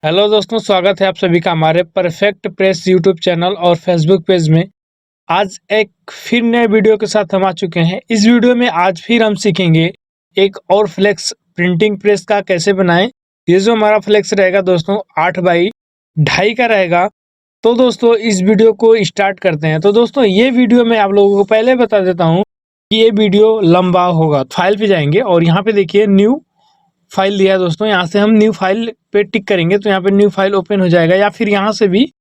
Hello दोस्तों, स्वागत है आप सभी का हमारे परफेक्ट प्रेस यूट्यूब चैनल और फेसबुक पेज में। आज एक फिर नए वीडियो के साथ हम आ चुके हैं। इस वीडियो में आज फिर हम सीखेंगे एक और फ्लेक्स प्रिंटिंग प्रेस का कैसे बनाएं। ये जो हमारा फ्लेक्स रहेगा दोस्तों 8x2.5 का रहेगा। तो दोस्तों इस वीडियो को स्टार्ट करते हैं। तो दोस्तों ये वीडियो मैं आप लोगों को पहले बता देता हूँ कि ये वीडियो लंबा होगा। फाइल पे जाएंगे और यहाँ पे देखिए न्यू फाइल दिया है दोस्तों। यहाँ से हम न्यू फाइल पे टिक करेंगे तो यहाँ पे न्यू फाइल ओपन हो जाएगा, या फिर यहाँ से भी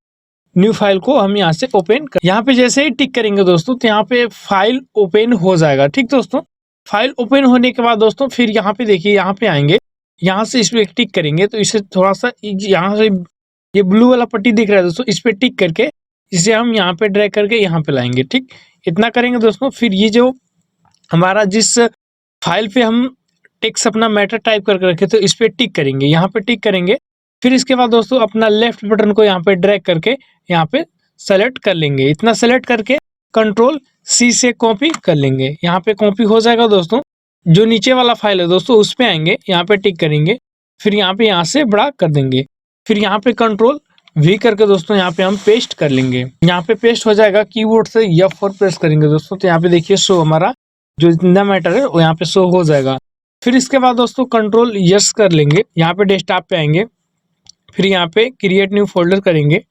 न्यू फाइल को हम यहाँ से ओपन कर, यहाँ पे जैसे ही टिक करेंगे दोस्तों तो यहाँ पे फाइल ओपन हो जाएगा। ठीक दोस्तों, फाइल ओपन होने के बाद दोस्तों फिर यहाँ पे देखिए, यहाँ पे आएंगे, यहाँ से इस पे टिक करेंगे तो इसे थोड़ा सा यहाँ से ये ब्लू वाला पट्टी दिख रहा है दोस्तों, इस पे टिक करके इसे हम यहाँ पे ड्रैग करके यहाँ पे लाएंगे। ठीक, इतना करेंगे दोस्तों। फिर ये जो हमारा जिस फाइल पे हम टेक्स्ट अपना मैटर टाइप करके रखे तो इस पे टिक करेंगे, यहाँ पे टिक करेंगे। फिर इसके बाद दोस्तों अपना लेफ्ट बटन को यहाँ पे ड्रैग करके यहाँ पे सेलेक्ट कर लेंगे। इतना सेलेक्ट करके कंट्रोल C से कॉपी कर लेंगे। यहाँ पे कॉपी हो जाएगा दोस्तों। जो नीचे वाला फाइल है दोस्तों उस पे आएंगे, यहाँ पे टिक करेंगे, फिर यहाँ से बड़ा कर देंगे। फिर यहाँ पे कंट्रोल V करके दोस्तों यहाँ पे हम पेस्ट कर लेंगे। यहाँ पे पेस्ट हो जाएगा। कीबोर्ड से F4 प्रेस करेंगे दोस्तों तो यहाँ पे देखिए शो हमारा जो इतना मैटर है वो यहाँ पे शो हो जाएगा। फिर इसके बाद दोस्तों कंट्रोल यस कर लेंगे, यहाँ पे डेस्कटॉप पे आएंगे, फिर यहाँ पे क्रिएट न्यू फोल्डर करेंगे,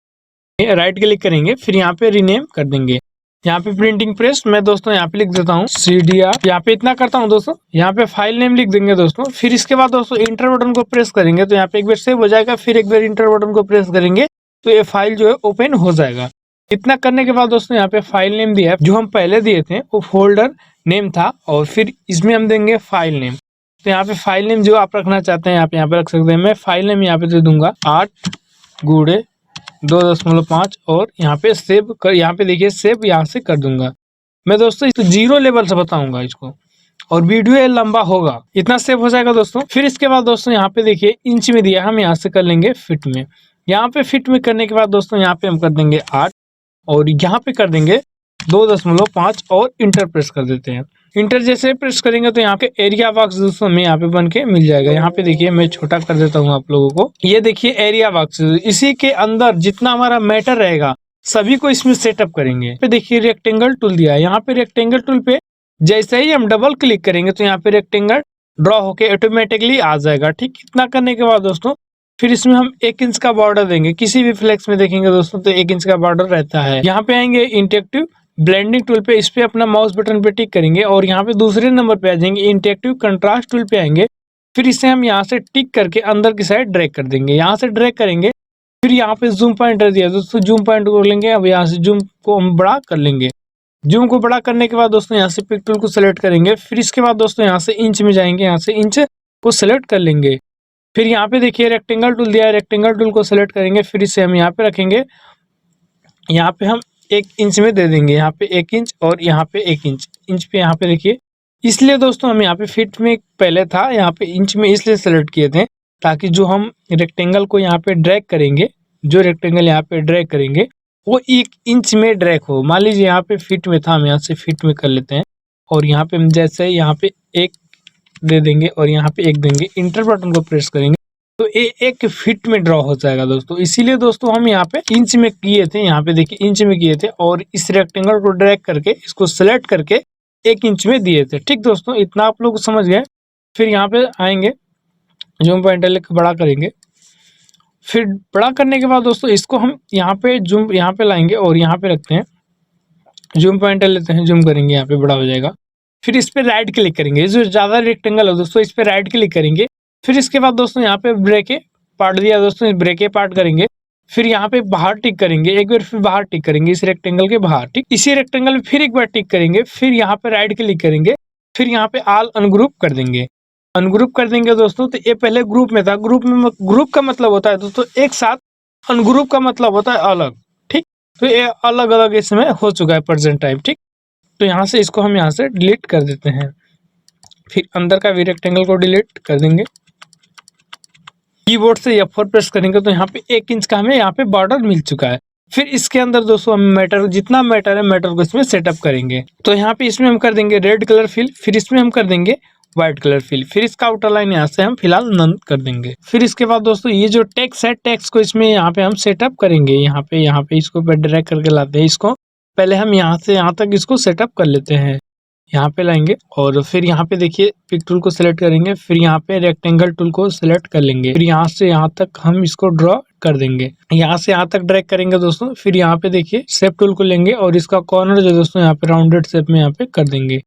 राइट क्लिक करेंगे, फिर यहाँ पे रीनेम कर देंगे। यहाँ पे प्रिंटिंग प्रेस मैं दोस्तों यहाँ पे लिख देता हूँ CDR। यहाँ पे इतना करता हूँ दोस्तों। यहाँ पे फाइल नेम लिख देंगे दोस्तों। फिर इसके बाद दोस्तों इंटर बटन को प्रेस करेंगे तो यहाँ पे एक बार सेव हो जाएगा। फिर एक बार इंटर बटन को प्रेस करेंगे तो ये फाइल जो है ओपन हो जाएगा। इतना करने के बाद दोस्तों यहाँ पे फाइल नेम दिया है, जो हम पहले दिए थे वो फोल्डर नेम था, और फिर इसमें हम देंगे फाइल नेम। तो यहाँ पे फाइल नेम जो आप रखना चाहते हैं आप यहाँ पे रख सकते हैं। मैं फाइल नेम यहाँ पे दे दूंगा 8x2.5 और यहाँ पे सेव कर, यहाँ पे देखिए सेव यहाँ से कर दूंगा मैं दोस्तों। इस 0 लेवल से बताऊंगा इसको, और वीडियो ये लंबा होगा। इतना सेव हो जाएगा दोस्तों। फिर इसके बाद दोस्तों यहाँ पे देखिए इंच में दिया, हम यहाँ से कर लेंगे फिट में। यहाँ पे फिट में करने के बाद दोस्तों यहाँ पे हम कर देंगे 8 और यहाँ पे कर देंगे 2.5 और इंटर प्रेस कर देते हैं। इंटर जैसे प्रेस करेंगे तो यहाँ पे एरिया बॉक्स दोस्तों हमें यहाँ पे बन के मिल जाएगा। यहाँ पे देखिए मैं छोटा कर देता हूँ आप लोगों को। ये देखिए एरिया बॉक्स, इसी के अंदर जितना हमारा मैटर रहेगा सभी को इसमें सेटअप करेंगे। पे देखिए रेक्टेंगल टूल दिया है, यहाँ पे रेक्टेंगल टूल पे जैसे ही हम डबल क्लिक करेंगे तो यहाँ पे रेक्टेंगल ड्रॉ होके ऑटोमेटिकली आ जाएगा। ठीक, इतना करने के बाद दोस्तों फिर इसमें हम 1 इंच का बॉर्डर देंगे। किसी भी फ्लेक्स में देखेंगे दोस्तों तो 1 इंच का बॉर्डर रहता है। यहाँ पे आएंगे इंटरेक्टिव ब्लेंडिंग टूल पे, इस पे अपना माउस बटन पे टिक करेंगे और यहाँ पे दूसरे नंबर पे आ जाएंगे इंटरेक्टिव कंट्रास्ट टूल पे आएंगे। फिर इसे हम यहाँ से टिक करके अंदर की साइड ड्रैग कर देंगे। यहाँ से ड्रैग करेंगे, फिर यहाँ पे जूम पॉइंटर दिया दोस्तों, जूम पॉइंट को लेंगे। अब यहाँ से जूम को हम बड़ा कर लेंगे। जूम को बड़ा करने के बाद दोस्तों यहाँ से पिक टूल को सिलेक्ट करेंगे। फिर इसके बाद दोस्तों यहाँ से इंच में जाएंगे, यहाँ से इंच को सिलेक्ट कर लेंगे। फिर यहाँ पे देखिए रेक्टेंगल टूल दिया है, रेक्टेंगल टूल को सिलेक्ट करेंगे। फिर इसे हम यहाँ पे रखेंगे, यहाँ पे हम 1 इंच में दे देंगे। यहाँ पे 1 इंच और यहाँ पे 1 इंच, इंच पे यहाँ पे देखिए। इसलिए दोस्तों हम यहाँ पे फिट में पहले था, यहाँ पे इंच में इसलिए सेलेक्ट किए थे ताकि जो हम रेक्टेंगल को यहाँ पे ड्रैग करेंगे, जो रेक्टेंगल यहाँ पे ड्रैग करेंगे वो 1 इंच में ड्रैग हो। मान लीजिए यहाँ पे फिट में था, हम यहाँ से फिट में कर लेते हैं और यहाँ पे हम जैसे यहाँ पे 1 दे देंगे और यहाँ पे 1 देंगे, इंटर बटन को प्रेस करेंगे तो ये 1 फीट में ड्रॉ हो जाएगा दोस्तों। इसीलिए दोस्तों हम यहाँ पे इंच में किए थे, यहाँ पे देखिए इंच में किए थे और इस रेक्टेंगल को ड्रैग करके इसको सेलेक्ट करके 1 इंच में दिए थे। ठीक दोस्तों, इतना आप लोग समझ गए। फिर यहाँ पे आएंगे, जूम पॉइंटर लेकर बड़ा करेंगे। फिर बड़ा करने के बाद दोस्तों इसको हम यहाँ पे जूम यहाँ पे लाएंगे और यहाँ पे रखते हैं, जूम पॉइंटर लेते हैं, जूम करेंगे, यहाँ पे बड़ा हो जाएगा। फिर इस पे राइट क्लिक करेंगे, जो ज्यादा रेक्टेंगल है दोस्तों इस पे राइट क्लिक करेंगे। फिर इसके बाद दोस्तों यहाँ पे ब्रेके पार्ट दिया दोस्तों, ब्रेके पार्ट करेंगे। फिर यहाँ पे बाहर टिक करेंगे एक बार, फिर बाहर टिक करेंगे इस रेक्टेंगल के बाहर। ठीक, इसी रेक्टेंगल में फिर एक बार टिक करेंगे। फिर यहाँ पे राइट क्लिक करेंगे, फिर यहाँ पे ऑल अनग्रुप कर देंगे। अनग्रुप कर देंगे दोस्तों तो ये पहले ग्रुप में था, ग्रुप में ग्रुप का मतलब होता है दोस्तों एक साथ, अनग्रुप का मतलब होता है अलग। ठीक, तो ये अलग अलग इसमें हो चुका है प्रेजेंट टाइम। ठीक, तो यहाँ से इसको हम यहाँ से डिलीट कर देते हैं। फिर अंदर का भी रेक्टेंगल को डिलीट कर देंगे। कीबोर्ड से F4 प्रेस करेंगे तो यहाँ पे 1 इंच का हमें यहाँ पे बॉर्डर मिल चुका है। फिर इसके अंदर दोस्तों हम मैटर, जितना मैटर है मैटर को इसमें सेटअप करेंगे। तो यहाँ पे इसमें हम कर देंगे रेड कलर फिल, फिर इसमें हम कर देंगे व्हाइट कलर फिल। फिर इसका आउटर लाइन यहाँ से हम फिलहाल नन कर देंगे। फिर इसके बाद दोस्तों ये जो टेक्स्ट है, टेक्स्ट को इसमें यहाँ पे हम सेटअप करेंगे। यहाँ पे इसको ड्रैग करके लाते हैं इसको। पहले हम यहाँ से यहाँ तक इसको सेटअप कर लेते हैं। यहाँ पे लाएंगे और फिर यहाँ पे देखिए पिक टूल को सिलेक्ट करेंगे। फिर यहाँ पे रेक्टेंगल टूल को सिलेक्ट कर लेंगे। फिर यहाँ से यहाँ तक हम इसको ड्रॉ कर देंगे। यहाँ से यहाँ तक ड्रैग करेंगे दोस्तों। फिर यहाँ पे देखिए शेप टूल को लेंगे और इसका कॉर्नर जो दोस्तों यहाँ पे राउंडेड शेप में यहाँ पे कर देंगे।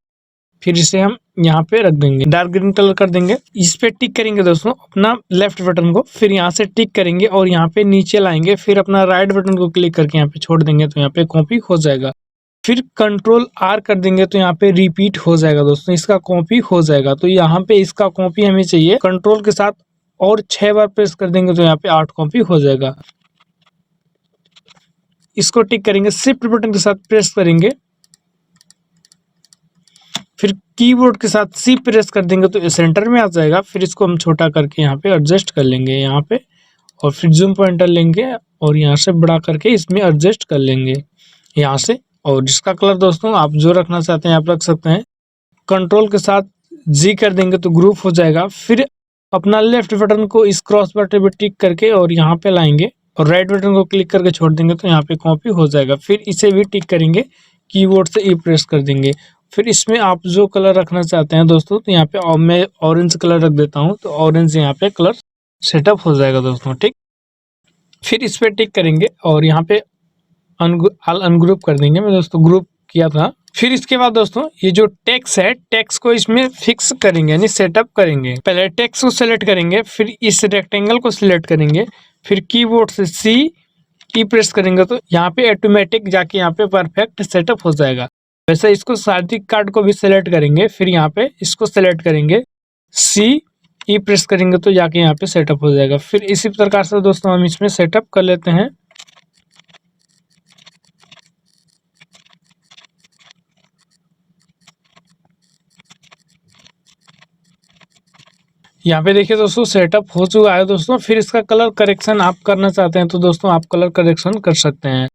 फिर इसे हम यहाँ पे रख देंगे, डार्क ग्रीन कलर कर देंगे। इस पे टिक करेंगे दोस्तों अपना लेफ्ट बटन को। फिर यहाँ से टिक करेंगे और यहाँ पे नीचे लाएंगे। फिर अपना राइट बटन को क्लिक करके यहाँ पे छोड़ देंगे तो यहाँ पे कॉपी हो जाएगा। फिर कंट्रोल आर कर देंगे तो यहाँ पे रिपीट हो जाएगा दोस्तों, इसका कॉपी हो जाएगा। तो यहाँ पे इसका कॉपी हमें चाहिए कंट्रोल के साथ और 6 बार प्रेस कर देंगे तो यहाँ पे 8 कॉपी हो जाएगा। इसको टिक करेंगे, शिफ्ट बटन के साथ प्रेस करेंगे। फिर कीबोर्ड के साथ सी प्रेस कर देंगे तो सेंटर में आ जाएगा। फिर इसको हम छोटा करके यहाँ पे एडजस्ट कर लेंगे यहाँ पे, और फिर जूम पॉइंटर लेंगे और यहाँ से बड़ा करके इसमें एडजस्ट कर लेंगे यहाँ से। और जिसका कलर दोस्तों आप जो रखना चाहते हैं आप रख सकते हैं। कंट्रोल के साथ जी कर देंगे तो ग्रुप हो जाएगा। फिर अपना लेफ्ट बटन को इस क्रॉस बटन पे टिक करके और यहाँ पे लाएंगे और राइट बटन को क्लिक करके छोड़ देंगे तो यहाँ पे कॉपी हो जाएगा। फिर इसे भी टिक करेंगे, कीबोर्ड से ई प्रेस कर देंगे। फिर इसमें आप जो कलर रखना चाहते हैं दोस्तों, तो यहाँ पे मैं ऑरेंज कलर रख देता हूँ तो ऑरेंज यहाँ पे कलर सेटअप हो जाएगा दोस्तों, ठीक। फिर इस पे टिक करेंगे और यहाँ पे अनग्रुप कर देंगे। मैं दोस्तों ग्रुप किया था। फिर इसके बाद दोस्तों ये जो टेक्स्ट है, टेक्स्ट को इसमें फिक्स करेंगे यानी सेटअप करेंगे। पहले टेक्स्ट को सिलेक्ट करेंगे, फिर इस रेक्टेंगल को सिलेक्ट करेंगे। फिर कीबोर्ड से सी की प्रेस करेंगे तो यहाँ पे ऑटोमेटिक जाके यहाँ पे परफेक्ट सेटअप हो जाएगा। वैसे इसको शादी कार्ड को भी सिलेक्ट करेंगे। फिर यहाँ पे इसको सिलेक्ट करेंगे, सी ई प्रेस करेंगे तो जाके यहाँ पे सेटअप हो जाएगा। फिर इसी प्रकार से दोस्तों हम इसमें सेटअप कर लेते हैं। यहाँ पे देखिए दोस्तों सेटअप हो चुका है दोस्तों। फिर इसका कलर करेक्शन आप करना चाहते हैं तो दोस्तों आप कलर करेक्शन कर सकते हैं।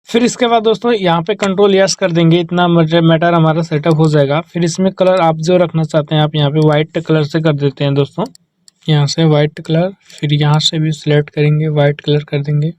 फिर इसके बाद दोस्तों यहाँ पे कंट्रोल यस कर देंगे, इतना मैटर हमारा सेटअप हो जाएगा। फिर इसमें कलर आप जो रखना चाहते हैं आप यहाँ पे व्हाइट कलर से कर देते हैं दोस्तों, यहाँ से व्हाइट कलर। फिर यहाँ से भी सिलेक्ट करेंगे, व्हाइट कलर कर देंगे।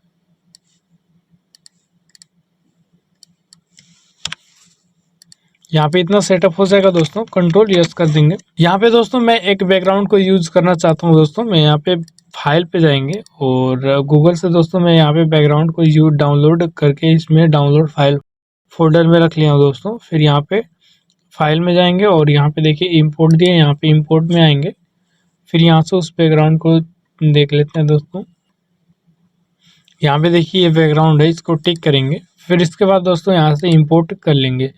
यहाँ पे इतना सेटअप हो जाएगा दोस्तों, कंट्रोल यस कर देंगे। यहाँ पे दोस्तों मैं एक बैकग्राउंड को यूज करना चाहता हूँ दोस्तों। मैं यहाँ पे फाइल पे जाएंगे और गूगल से दोस्तों मैं यहाँ पे बैकग्राउंड को यूज डाउनलोड करके इसमें डाउनलोड फाइल फोल्डर में रख लिया हूँ दोस्तों। फिर यहाँ पे फाइल में जाएंगे और यहाँ पे देखिए इम्पोर्ट दिए, यहाँ पे इम्पोर्ट में आएंगे। फिर यहाँ से उस बैकग्राउंड को देख लेते हैं दोस्तों। यहाँ पे देखिए ये बैकग्राउंड है, इसको टिक करेंगे। फिर इसके बाद दोस्तों यहाँ से इम्पोर्ट कर लेंगे।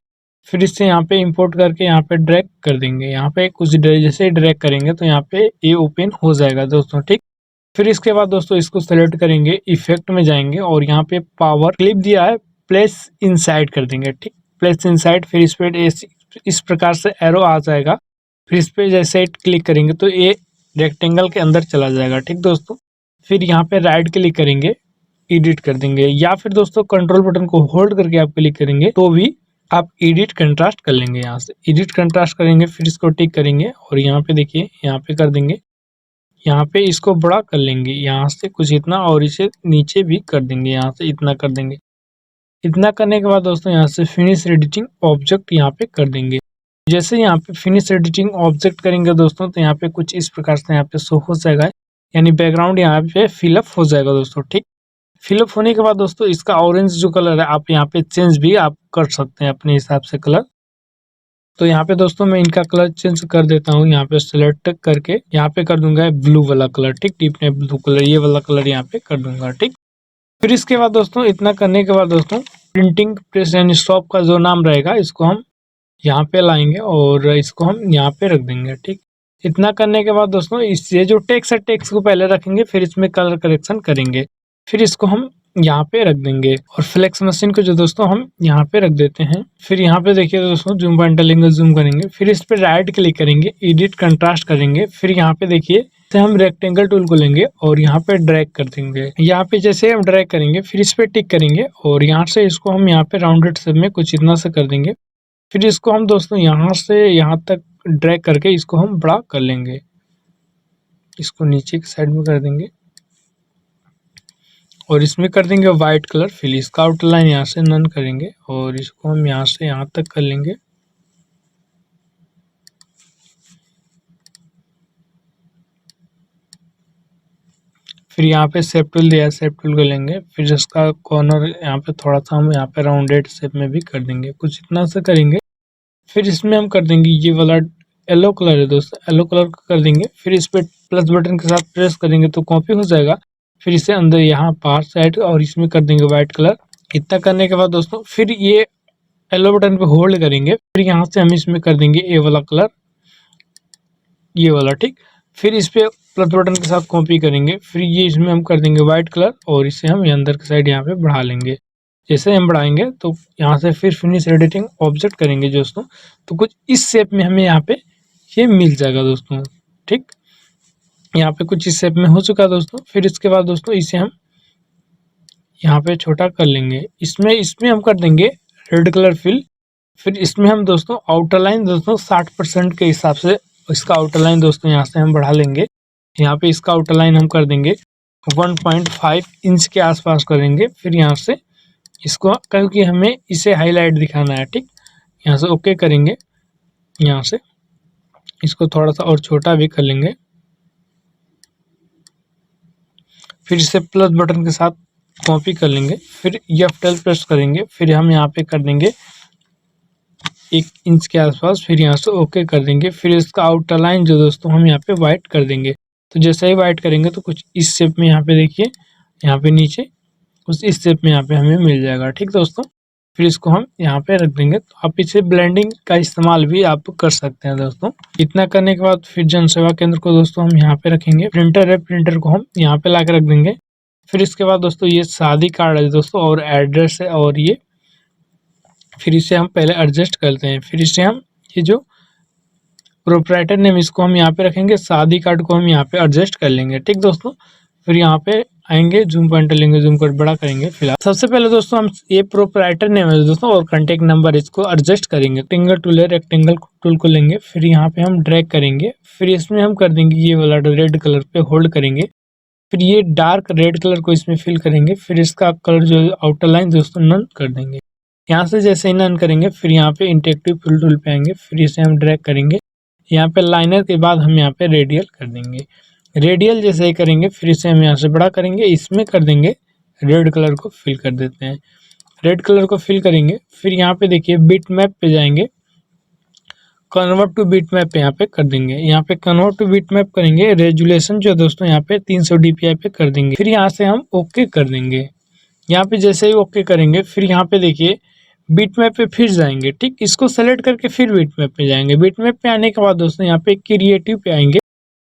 फिर इससे यहाँ पे इंपोर्ट करके यहाँ पे ड्रैग कर देंगे। यहाँ पे कुछ जैसे ड्रैग करेंगे तो यहाँ पे ये ओपन हो जाएगा दोस्तों, ठीक। फिर इसके बाद दोस्तों इसको सेलेक्ट करेंगे, इफेक्ट में जाएंगे और यहाँ पे पावर क्लिप दिया है, प्लेस इनसाइड कर देंगे, ठीक। Place inside. फिर इस पे इस प्रकार से एरो आ जाएगा। फिर इस पे जैसे क्लिक करेंगे तो ये रेक्टेंगल के अंदर चला जाएगा, ठीक दोस्तों। फिर यहाँ पे राइट क्लिक करेंगे, एडिट कर देंगे, या फिर दोस्तों कंट्रोल बटन को होल्ड करके आप क्लिक करेंगे तो भी आप एडिट कंट्रास्ट कर लेंगे। यहाँ से एडिट कंट्रास्ट करेंगे, फिर इसको टिक करेंगे और यहाँ पे देखिए यहाँ पे कर देंगे। यहाँ पे इसको बड़ा कर लेंगे यहाँ से कुछ इतना, और इसे नीचे भी कर देंगे, यहाँ से इतना कर देंगे। इतना करने के बाद दोस्तों यहाँ से फिनिश एडिटिंग ऑब्जेक्ट यहाँ पे कर देंगे। जैसे यहाँ पे फिनिश एडिटिंग ऑब्जेक्ट करेंगे दोस्तों तो यहाँ पे कुछ इस प्रकार से यहाँ पे शो हो जाएगा, यानी बैकग्राउंड यहाँ पे फिलअप हो जाएगा दोस्तों, ठीक। फिलअप होने के बाद दोस्तों इसका ऑरेंज जो कलर है आप यहाँ पे चेंज भी आप कर सकते हैं अपने हिसाब से कलर। तो यहाँ पे दोस्तों मैं इनका कलर चेंज कर देता हूँ। यहाँ पे सिलेक्ट करके यहाँ पे कर दूंगा ब्लू वाला कलर, ठीक। डीप ने ब्लू कलर, ये वाला कलर यहाँ पे कर दूंगा, ठीक। फिर इसके बाद दोस्तों इतना करने के बाद दोस्तों प्रिंटिंग प्रेस यानी शॉप का जो नाम रहेगा इसको हम यहाँ पे लाएंगे और इसको हम यहाँ पे रख देंगे, ठीक। इतना करने के बाद दोस्तों इस ये जो टेक्स्ट है टेक्स्ट को पहले रखेंगे, फिर इसमें कलर करेक्शन करेंगे। फिर इसको हम यहाँ पे रख देंगे और फ्लेक्स मशीन को जो दोस्तों हम यहाँ पे रख देते हैं। फिर यहाँ पे देखिए दोस्तों जूम पॉइंटर लेंगे, जूम करेंगे, फिर इस पे राइट क्लिक करेंगे, एडिट कंट्रास्ट करेंगे। फिर यहाँ पे देखिए हम रेक्टेंगल टूल को लेंगे और यहाँ पे ड्रैग कर देंगे। यहाँ पे जैसे हम ड्रैग करेंगे फिर इस पे टिक करेंगे और यहाँ से इसको हम यहाँ पे राउंडेड शेप में कुछ इतना से कर देंगे। फिर इसको हम दोस्तों यहाँ से यहाँ तक ड्रैग करके इसको हम बड़ा कर लेंगे। इसको नीचे की साइड में कर देंगे और इसमें कर देंगे वाइट कलर फिल। इसका आउटलाइन यहाँ से नन करेंगे और इसको हम यहाँ से यहाँ तक कर लेंगे। फिर यहाँ पे शेप टूल दिया है, शेप टूल को लेंगे। फिर इसका कॉर्नर यहाँ पे थोड़ा सा हम यहाँ पे राउंडेड शेप में भी कर देंगे, कुछ इतना सा करेंगे। फिर इसमें हम कर देंगे ये वाला येलो कलर है दोस्तों, येलो कलर को कर देंगे। फिर इस पे प्लस बटन के साथ प्रेस करेंगे तो कॉपी हो जाएगा। फिर इसे अंदर यहाँ बाहर साइड और इसमें कर देंगे व्हाइट कलर। इतना करने के बाद दोस्तों फिर ये येलो बटन पे होल्ड करेंगे। फिर यहाँ से हम इसमें कर देंगे ये वाला कलर, ये वाला, ठीक। फिर इस पे प्लस बटन के साथ कॉपी करेंगे। फिर ये इसमें हम कर देंगे व्हाइट कलर और इसे हम अंदर की साइड यहाँ पे बढ़ा लेंगे। जैसे हम बढ़ाएंगे तो यहाँ से फिर फिनिश एडिटिंग ऑब्जेक्ट करेंगे दोस्तों, तो कुछ इस शेप में हमें यहाँ पे ये मिल जाएगा दोस्तों, ठीक। यहाँ पे कुछ इस शेप में हो चुका है दोस्तों। फिर इसके बाद दोस्तों इसे हम यहाँ पे छोटा कर लेंगे। इसमें हम कर देंगे रेड कलर फिल। फिर इसमें हम दोस्तों आउटर लाइन दोस्तों 60% के हिसाब से इसका आउटर लाइन दोस्तों यहाँ से हम बढ़ा लेंगे। यहाँ पे इसका आउटर लाइन हम कर देंगे 1.5 इंच के आसपास करेंगे। फिर यहाँ से इसको, क्योंकि हमें इसे हाईलाइट दिखाना है, ठीक। यहाँ से ओके करेंगे, यहाँ से इसको थोड़ा सा और छोटा भी कर लेंगे। फिर इसे प्लस बटन के साथ कॉपी कर लेंगे। फिर F12 प्रेस करेंगे। फिर हम यहाँ पे कर देंगे 1 इंच के आसपास। फिर यहाँ से ओके कर देंगे। फिर इसका आउटर लाइन जो दोस्तों हम यहाँ पे वाइट कर देंगे। तो जैसे ही वाइट करेंगे तो कुछ इस शेप में यहाँ पे देखिए, यहाँ पे नीचे कुछ इस शेप में यहाँ पे हमें मिल जाएगा, ठीक दोस्तों। फिर इसको हम यहाँ पे रख देंगे। तो आप इसे ब्लेंडिंग का इस्तेमाल भी आप कर सकते हैं दोस्तों। इतना करने के बाद फिर जन सेवा केंद्र को दोस्तों हम यहाँ पे रखेंगे। प्रिंटर है, प्रिंटर को हम यहाँ पे ला के रख देंगे। फिर इसके बाद दोस्तों ये शादी कार्ड है दोस्तों और एड्रेस है, और ये फिर इसे हम पहले एडजस्ट करते हैं। फिर इसे हम ये जो प्रोप्राइटर नेम इसको हम यहाँ पे रखेंगे, शादी कार्ड को हम यहाँ पे एडजस्ट कर लेंगे, ठीक दोस्तों। फिर यहाँ पे आएंगे, जूम पॉइंटर लेंगे, जूम कर बड़ा करेंगे। फिलहाल सबसे पहले दोस्तों हम ये प्रोप्राइटर नेम है दोस्तों और कॉन्टेक्ट नंबर इसको एडजस्ट करेंगे। रेक्टेंगल टूल है, रेक्टेंगल टूल को लेंगे। फिर यहाँ पे हम ड्रैग करेंगे। फिर इसमें हम कर देंगे ये वाला रेड कलर पे होल्ड करेंगे। फिर ये डार्क रेड कलर को इसमें फिल करेंगे। फिर इसका कलर जो आउटर लाइन दोस्तों नन कर देंगे। यहाँ से जैसे ही नन करेंगे फिर यहाँ पे इंटरेक्टिव फिल टूल पे आएंगे। फिर इसे हम ड्रैग करेंगे। यहाँ पे लाइनर के बाद हम यहाँ पे रेडियल कर देंगे। रेडियल जैसे ही करेंगे फिर इसे हम यहाँ से बड़ा करेंगे। इसमें कर देंगे रेड कलर को फिल कर देते हैं। रेड कलर को फिल करेंगे। फिर यहाँ पे देखिए बिट मैप पे जाएंगे, कन्वर्ट टू बिट मैप यहाँ पे कर देंगे। यहाँ पे कन्वर्ट टू बिट मैप करेंगे। रेजुलेशन जो दोस्तों यहाँ पे 300 DPI पे कर देंगे। फिर यहाँ से हम ओके कर देंगे। यहाँ पे जैसे ही ओके करेंगे फिर यहाँ पे देखिए बिट मैप पे फिर जाएंगे, ठीक। इसको सेलेक्ट करके फिर बिट मैप पे जाएंगे। बिट मैप पे आने के बाद दोस्तों यहाँ पे क्रिएटिव पे आएंगे।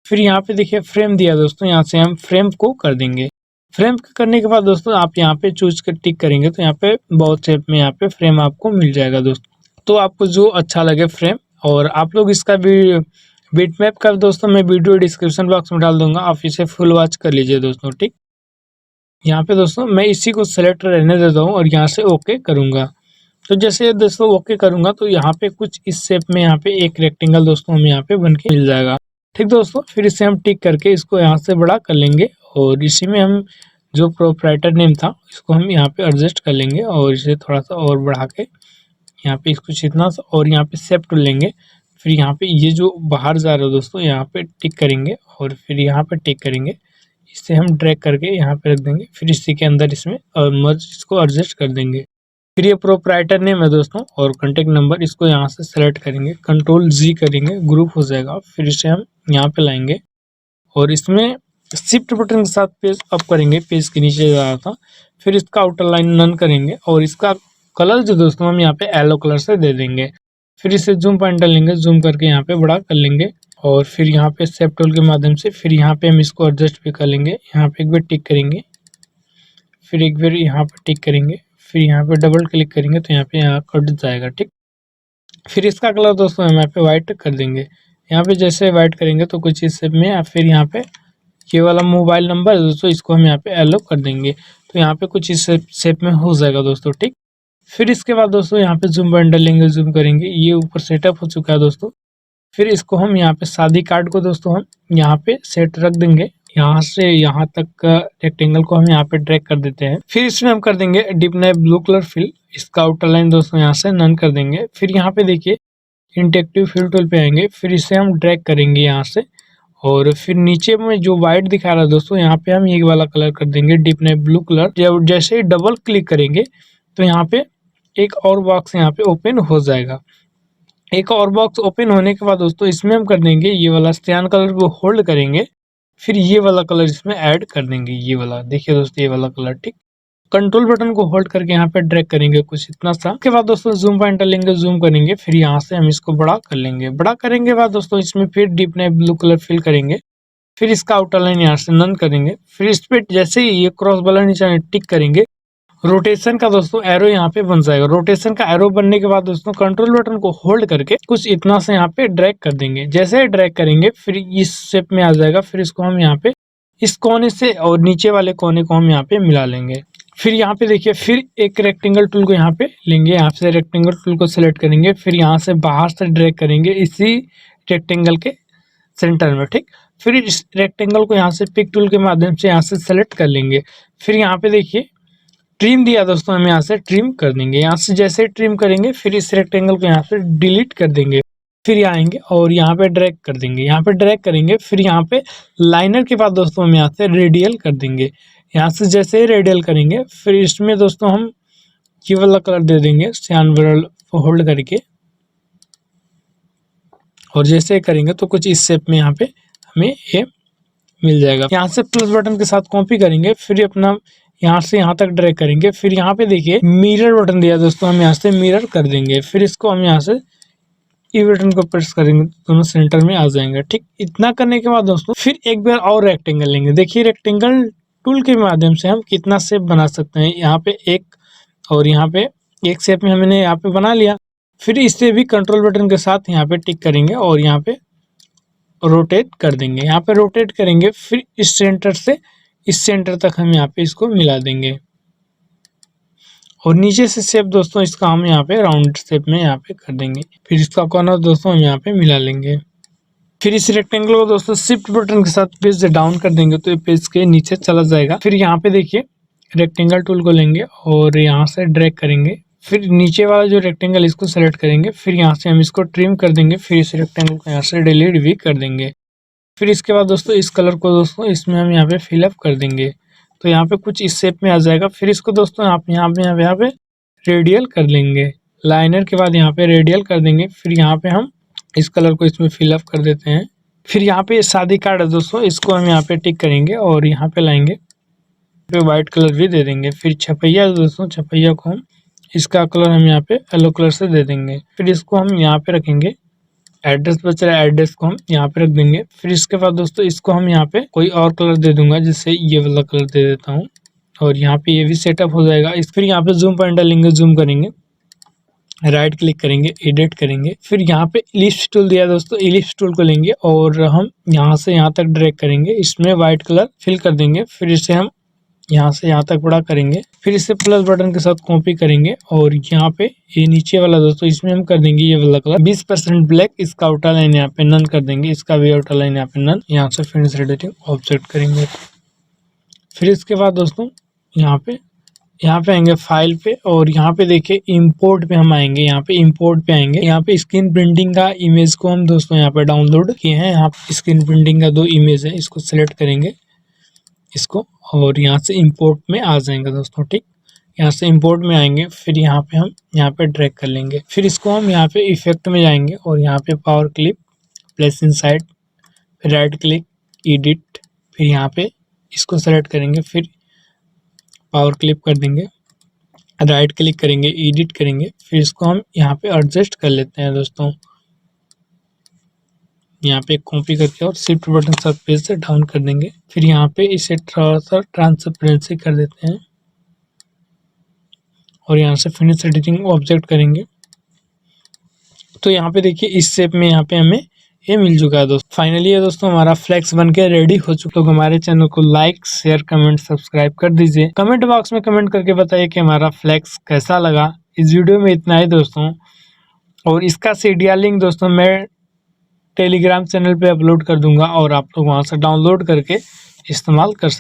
फिर यहाँ पे देखिए फ्रेम दिया दोस्तों, यहाँ से हम फ्रेम को कर देंगे। फ्रेम करने के बाद दोस्तों आप यहाँ पे चूज कर टिक करेंगे तो यहाँ पे बहुत शेप में यहाँ पे फ्रेम आपको मिल जाएगा दोस्तों। तो आपको जो अच्छा लगे फ्रेम, और आप लोग इसका भी बिट मैप का दोस्तों मैं वीडियो डिस्क्रिप्शन बॉक्स में डाल दूंगा, आप इसे फुल वॉच कर लीजिए दोस्तों, ठीक। यहाँ पे दोस्तों मैं इसी को सेलेक्ट रहने देता हूँ और यहाँ से ओके करूँगा। तो जैसे दोस्तों ओके करूँगा तो यहाँ पे कुछ इस शेप में यहाँ पे एक रेक्टेंगल दोस्तों हमें यहाँ पे बन के मिल जाएगा, ठीक दोस्तों। फिर इसे हम टिक करके इसको यहाँ से बड़ा कर लेंगे और इसी में हम जो प्रोप्राइटर नेम था इसको हम यहाँ पे एडजस्ट कर लेंगे और इसे थोड़ा सा और बढ़ा के यहाँ पे इसको इतना सा, और यहाँ पे शेप टूल लेंगे। फिर यहाँ पे ये जो बाहर जा रहा है दोस्तों यहाँ पे टिक करेंगे और फिर यहाँ पे टिक करेंगे। इसे हम ड्रैग करके यहाँ पे रख देंगे। फिर इसी के अंदर इसमें मर्ज इसको एडजस्ट कर देंगे। फिर ये प्रोप्राइटर नेम है दोस्तों और कॉन्टेक्ट नंबर इसको यहाँ से सेलेक्ट करेंगे, Ctrl+G करेंगे, ग्रुप हो जाएगा। फिर इसे हम यहाँ पे लाएंगे और इसमें शिफ्ट बटन के साथ पेज अप करेंगे, पेज के नीचे जा रहा था। फिर इसका आउटर लाइन नन करेंगे और इसका कलर जो दोस्तों हम यहाँ पे येलो कलर से दे देंगे। फिर इसे जूम पॉइंटर लेंगे, जूम करके यहाँ पे बड़ा कर लेंगे और फिर यहाँ पे शेप टूल के माध्यम से फिर यहाँ पे हम इसको एडजस्ट भी कर लेंगे। यहाँ पे एक बार टिक करेंगे, फिर एक बार यहाँ पे टिक करेंगे, फिर यहाँ पे डबल क्लिक करेंगे तो यहाँ पे यहाँ कट जाएगा, ठीक। फिर इसका कलर दोस्तों हम यहाँ पे व्हाइट कर देंगे। यहाँ पे जैसे व्हाइट करेंगे तो कुछ इस शेप में, फिर यहाँ पे ये वाला मोबाइल नंबर दोस्तों इसको हम यहाँ पे येलो कर देंगे तो यहाँ पे कुछ इस शेप में हो जाएगा दोस्तों, ठीक। फिर इसके बाद दोस्तों यहाँ पे जूम बटन लेंगे, जूम करेंगे। ये ऊपर सेटअप हो चुका है दोस्तों। फिर इसको हम यहाँ पे शादी कार्ड को दोस्तों हम यहाँ पे सेट रख देंगे। यहाँ से यहाँ तक का रेक्टेंगल को हम यहाँ पे ड्रैग कर देते हैं। फिर इसमें हम कर देंगे deep knife blue colour fill, इसका आउटर लाइन दोस्तों यहाँ से नन कर देंगे। फिर यहाँ पे देखिए इंटरेक्टिव फिल टूल पे आएंगे, फिर इसे हम ड्रैग करेंगे यहाँ से, और फिर नीचे में जो व्हाइट दिखा रहा है दोस्तों यहाँ पे हम ये वाला कलर कर देंगे डीप नाइफ ब्लू कलर। जब जैसे ही डबल क्लिक करेंगे तो यहाँ पे एक और बॉक्स यहाँ पे ओपन हो जाएगा। एक और बॉक्स ओपन होने के बाद दोस्तों इसमें हम कर देंगे ये वाला सियान कलर को होल्ड करेंगे, फिर ये वाला कलर इसमें ऐड कर देंगे। ये वाला देखिए दोस्तों, ये वाला कलर, ठीक। कंट्रोल बटन को होल्ड करके यहाँ पे ड्रैग करेंगे कुछ इतना सा। उसके बाद दोस्तों जूम पॉइंटर लेंगे, जूम करेंगे, फिर यहाँ से हम इसको बड़ा कर लेंगे। बड़ा करेंगे बाद दोस्तों इसमें फिर deep knife blue colour fill करेंगे, फिर इसका आउटर लाइन यहाँ से नन करेंगे। फिर इस पे जैसे ही ये क्रॉस वाला नीचे टिक करेंगे, रोटेशन का दोस्तों एरो यहाँ पे बन जाएगा। रोटेशन का एरो बनने के बाद दोस्तों कंट्रोल बटन को होल्ड करके कुछ इतना से यहाँ पे ड्रैग कर देंगे। जैसे ही ड्रैग करेंगे फिर इस शेप में आ जाएगा। फिर इसको हम यहाँ पे इस कोने से और नीचे वाले कोने को हम यहाँ पे मिला लेंगे। फिर यहाँ पे देखिए फिर एक रेक्टेंगल टूल को यहाँ पे लेंगे, यहाँ से रेक्टेंगल टूल को सिलेक्ट करेंगे, फिर यहाँ से बाहर से ड्रैग करेंगे इसी रेक्टेंगल के सेंटर में, ठीक। फिर इस रेक्टेंगल को यहाँ से पिक टूल के माध्यम से यहाँ से सेलेक्ट कर लेंगे। फिर यहाँ पे देखिए ट्रिम दिया दोस्तों, हम यहाँ से ट्रिम कर देंगे। यहाँ से जैसे ट्रिम करेंगे फिर इस रेक्टेंगल को यहाँ से डिलीट कर देंगे। फिर आएंगे और यहाँ पे ड्रैग कर देंगे, यहाँ पे ड्रैग करेंगे। फिर यहाँ पे लाइनर के बाद दोस्तों हम यहाँ से रेडियल कर देंगे। यहाँ से जैसे ही रेडियल करेंगे फिर इसमें दोस्तों हम ये वाला कलर दे देंगे सियान बरल होल्ड करके, और जैसे करेंगे तो कुछ इस शेप में यहाँ पे हमें ये मिल जाएगा। यहाँ से प्लस बटन के साथ कॉपी करेंगे, फिर अपना यहाँ से यहाँ तक ड्रैग करेंगे। फिर यहाँ पे देखिए मिरर बटन दिया दोस्तों, हम यहाँ से मिरर कर देंगे। फिर इसको हम यहाँ से ई बटन को प्रेस करेंगे, दोनों सेंटर में आ जाएंगे, ठीक। इतना करने के बाद दोस्तों फिर एक बार और रेक्टेंगल लेंगे। देखिए रेक्टेंगल टूल के माध्यम से हम कितना शेप बना सकते हैं। यहाँ पे एक और यहाँ पे एक शेप में हमने यहाँ पे बना लिया। फिर इससे भी कंट्रोल बटन के साथ यहाँ पे टिक करेंगे और यहाँ पे रोटेट कर देंगे। यहाँ पे रोटेट करेंगे, फिर इस सेंटर से इस सेंटर तक हम यहाँ पे इसको मिला देंगे, और नीचे से शेप दोस्तों इसका हम यहाँ पे राउंड शेप में यहाँ पे कर देंगे। फिर इसका कॉर्नर दोस्तों हम यहाँ पे मिला लेंगे। फिर इस रेक्टेंगल को दोस्तों शिफ्ट बटन के साथ पेज से डाउन कर देंगे तो ये पेज के नीचे चला जाएगा। फिर यहाँ पे देखिए रेक्टेंगल टूल को लेंगे और यहाँ से ड्रैग करेंगे, फिर नीचे वाला जो रेक्टेंगल इसको सेलेक्ट करेंगे, फिर यहाँ से हम इसको ट्रिम कर देंगे। फिर इस रेक्टेंगल को यहाँ से डिलीट भी कर देंगे। फिर इसके बाद दोस्तों इस कलर को दोस्तों इसमें हम यहाँ पे फिलअप कर देंगे, तो यहाँ पे कुछ इस शेप में आ जाएगा। फिर इसको दोस्तों आप यहाँ पे रेडियल कर लेंगे। लाइनर के बाद यहाँ पे रेडियल कर देंगे। फिर यहाँ पे हम इस कलर को इसमें फिलअप कर देते हैं। फिर यहाँ पे शादी कार्ड है दोस्तों, इसको हम यहाँ पे टिक करेंगे और यहाँ पे लाएंगे, पे व्हाइट कलर भी दे देंगे। फिर छपैया दोस्तों, छपैया को हम इसका कलर हम यहाँ पे येलो कलर से दे देंगे। फिर इसको हम यहाँ पे रखेंगे। एड्रेस बच रहा है, एड्रेस को हम यहाँ पे रख देंगे। फिर इसके बाद दोस्तों इसको हम यहाँ पे कोई और कलर दे दूंगा, जिससे ये वाला कलर दे देता हूँ, और यहाँ पे ये भी सेटअप हो जाएगा। इस फिर यहाँ पे जूम पॉइंटर लेंगे, जूम करेंगे, राइट क्लिक करेंगे, एडिट करेंगे। फिर यहाँ पे इलिप्स टूल दिया दोस्तों, इलिप्स टूल को लेंगे और हम यहाँ से यहाँ तक ड्रैग करेंगे, इसमें व्हाइट कलर फिल कर देंगे। फिर इसे हम यहाँ से यहाँ तक बड़ा करेंगे, फिर इसे प्लस बटन के साथ कॉपी करेंगे और यहाँ पे ये नीचे वाला दोस्तों इसमें हम कर देंगे ये वाला कलर 20% ब्लैक। इसका आउटर लाइन यहाँ पे नन कर देंगे, इसका भी आउटर लाइन यहाँ पे नन। यहाँ से फिनिश एडिटिंग ऑब्जेक्ट करेंगे। फिर इसके बाद दोस्तों यहाँ पे आएंगे फाइल पे, और यहाँ पे देखिए इंपोर्ट पे हम आएंगे। यहाँ पे इंपोर्ट पे आएंगे, यहाँ पे स्क्रीन प्रिंटिंग का इमेज को हम दोस्तों यहाँ पे डाउनलोड किए हैं। यहाँ पे स्क्रीन प्रिंटिंग का 2 इमेज है, इसको सिलेक्ट करेंगे इसको, और यहाँ से इंपोर्ट में आ जाएंगे दोस्तों, ठीक। यहाँ से इंपोर्ट में आएंगे, फिर यहाँ पे हम यहाँ पे ड्रैग कर लेंगे। फिर इसको हम यहाँ पे इफेक्ट में जाएंगे और यहाँ पे पावर क्लिप, प्लेस इनसाइड, फिर राइट क्लिक, एडिट, फिर यहाँ पे इसको सेलेक्ट करेंगे, फिर पावर क्लिप कर देंगे, राइट क्लिक करेंगे, एडिट करेंगे, फिर इसको हम यहाँ पे एडजस्ट कर लेते हैं दोस्तों। यहाँ पे कॉपी करके और शिफ्ट बटन से पेज से डाउन कर देंगे। फिर यहाँ पे इसे थोड़ा सा ट्रांसपेरेंसी कर देते हैं और यहाँ से फिनिश एडिटिंग ऑब्जेक्ट करेंगे। तो यहाँ पे देखिए इस शेप में यहाँ पे हमें ये मिल चुका है दोस्तों। फाइनली ये दोस्तों हमारा फ्लेक्स बन के रेडी हो चुका है। तो हमारे चैनल को लाइक, शेयर, कमेंट, सब्सक्राइब कर दीजिए। कमेंट बॉक्स में कमेंट करके बताइए कि हमारा फ्लेक्स कैसा लगा। इस वीडियो में इतना ही दोस्तों, और इसका सीडीआर लिंक दोस्तों मैं टेलीग्राम चैनल पे अपलोड कर दूंगा और आप लोग वहां से डाउनलोड करके इस्तेमाल कर सकते हैं।